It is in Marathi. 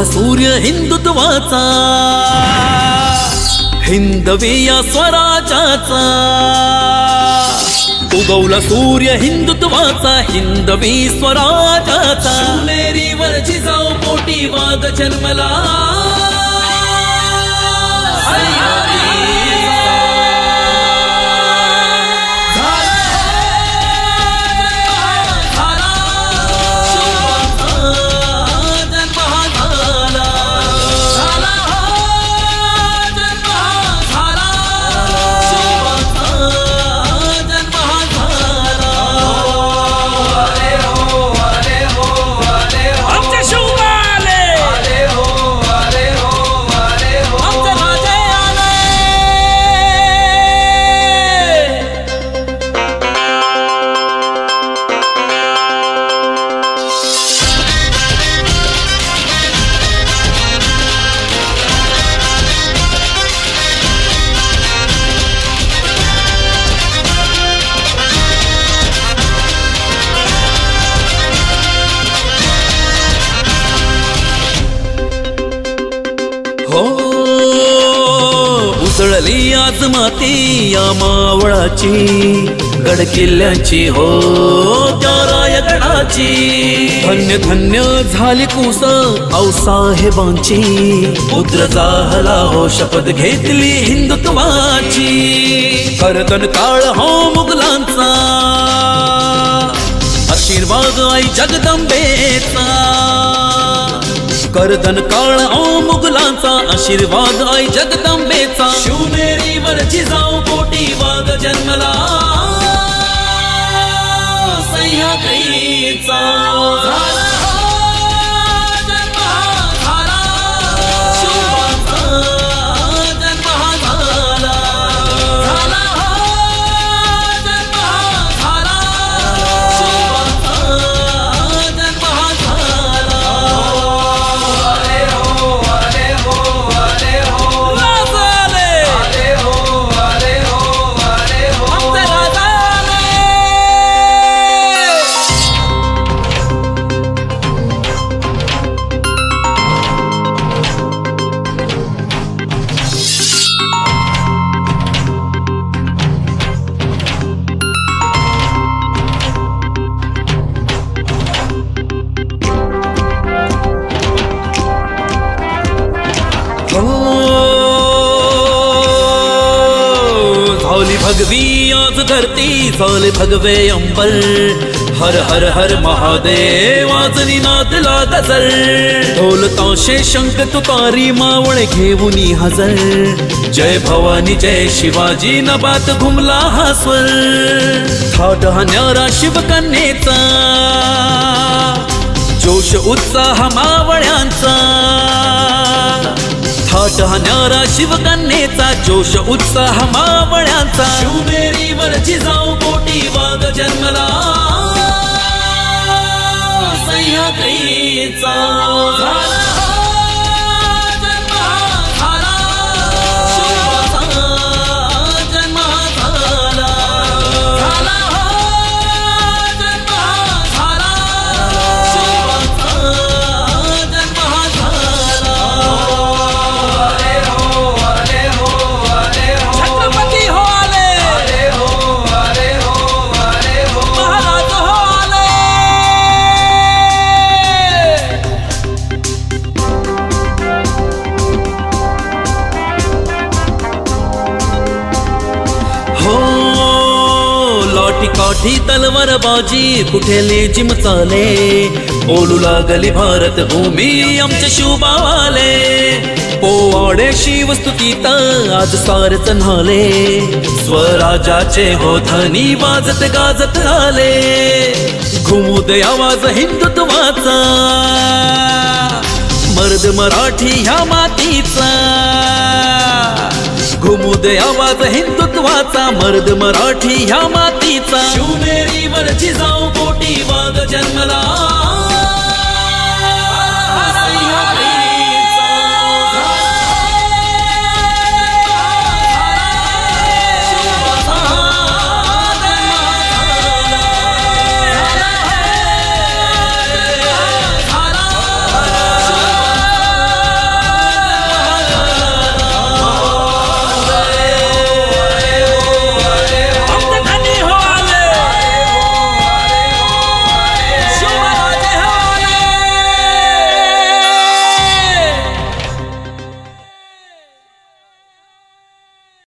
उगवला सूर्य हिंदुत्वाचा, हिंदवी या स्वराज्याचा। उगवला सूर्य हिंदुत्वाचा, हिंदवी स्वराज्याचा। शिवनेरीवर जिजाऊ पोटी वाघ जन्मला, उसळली आज माती या मावळाची, गड किल्ल्यांची हो त्या रायगडाची। धन्य धन्य झाली कुस औसाहेबांची, पुत्र जाहला हो शपथ घेतली हिंदुत्वाची। कर्तन काळ हो मुघलांचा, आशीर्वाद आई जगदंबेचा। कर्दन काळ ओ मुघलांचा, आशीर्वाद आई जगदंबेचा। शिवनेरीवर जिजाऊ पोटी वाघ जन्मला, सह्याद्रीचा। भगवी आज धरती झाले भगवे अंबर, हर हर हर महादेव आज निनादला गजर। ढोल ताशे शंख तुतारी मावळे घेऊनी हजर, जय भवानी जय शिवाजी नभात घुमला हा स्वर। थाट हा न्यारा शिवकन्येचा, जोश उत्साह मावळ्यांचा। थाट हा न्यारा शिवकन्येचा, जोश उत्साह मावळ्यांचा। शिवनेरीवर जिजाऊ पोटी वाघ जन्मला, सह्याद्रीचा। काठी तलवार बाजी कुठेले जिम चाले, बोलू लागली भारत भूमी आमचे शिवबावाले। पोवाडे शिवस्तुतीत आज सारच न्हाले, स्वराजाचे हो धनी वाजत गाजत आले। घुमू दे आवाज हिंदुत्वाचा, मर्द मराठी ह्या मातीचा। घुमू दे आवाज हिंदुत्वाचा, मर्द मराठी ह्या मातीचा। शिवनेरीवर जिजाऊ पोटी वाघ जन्मला,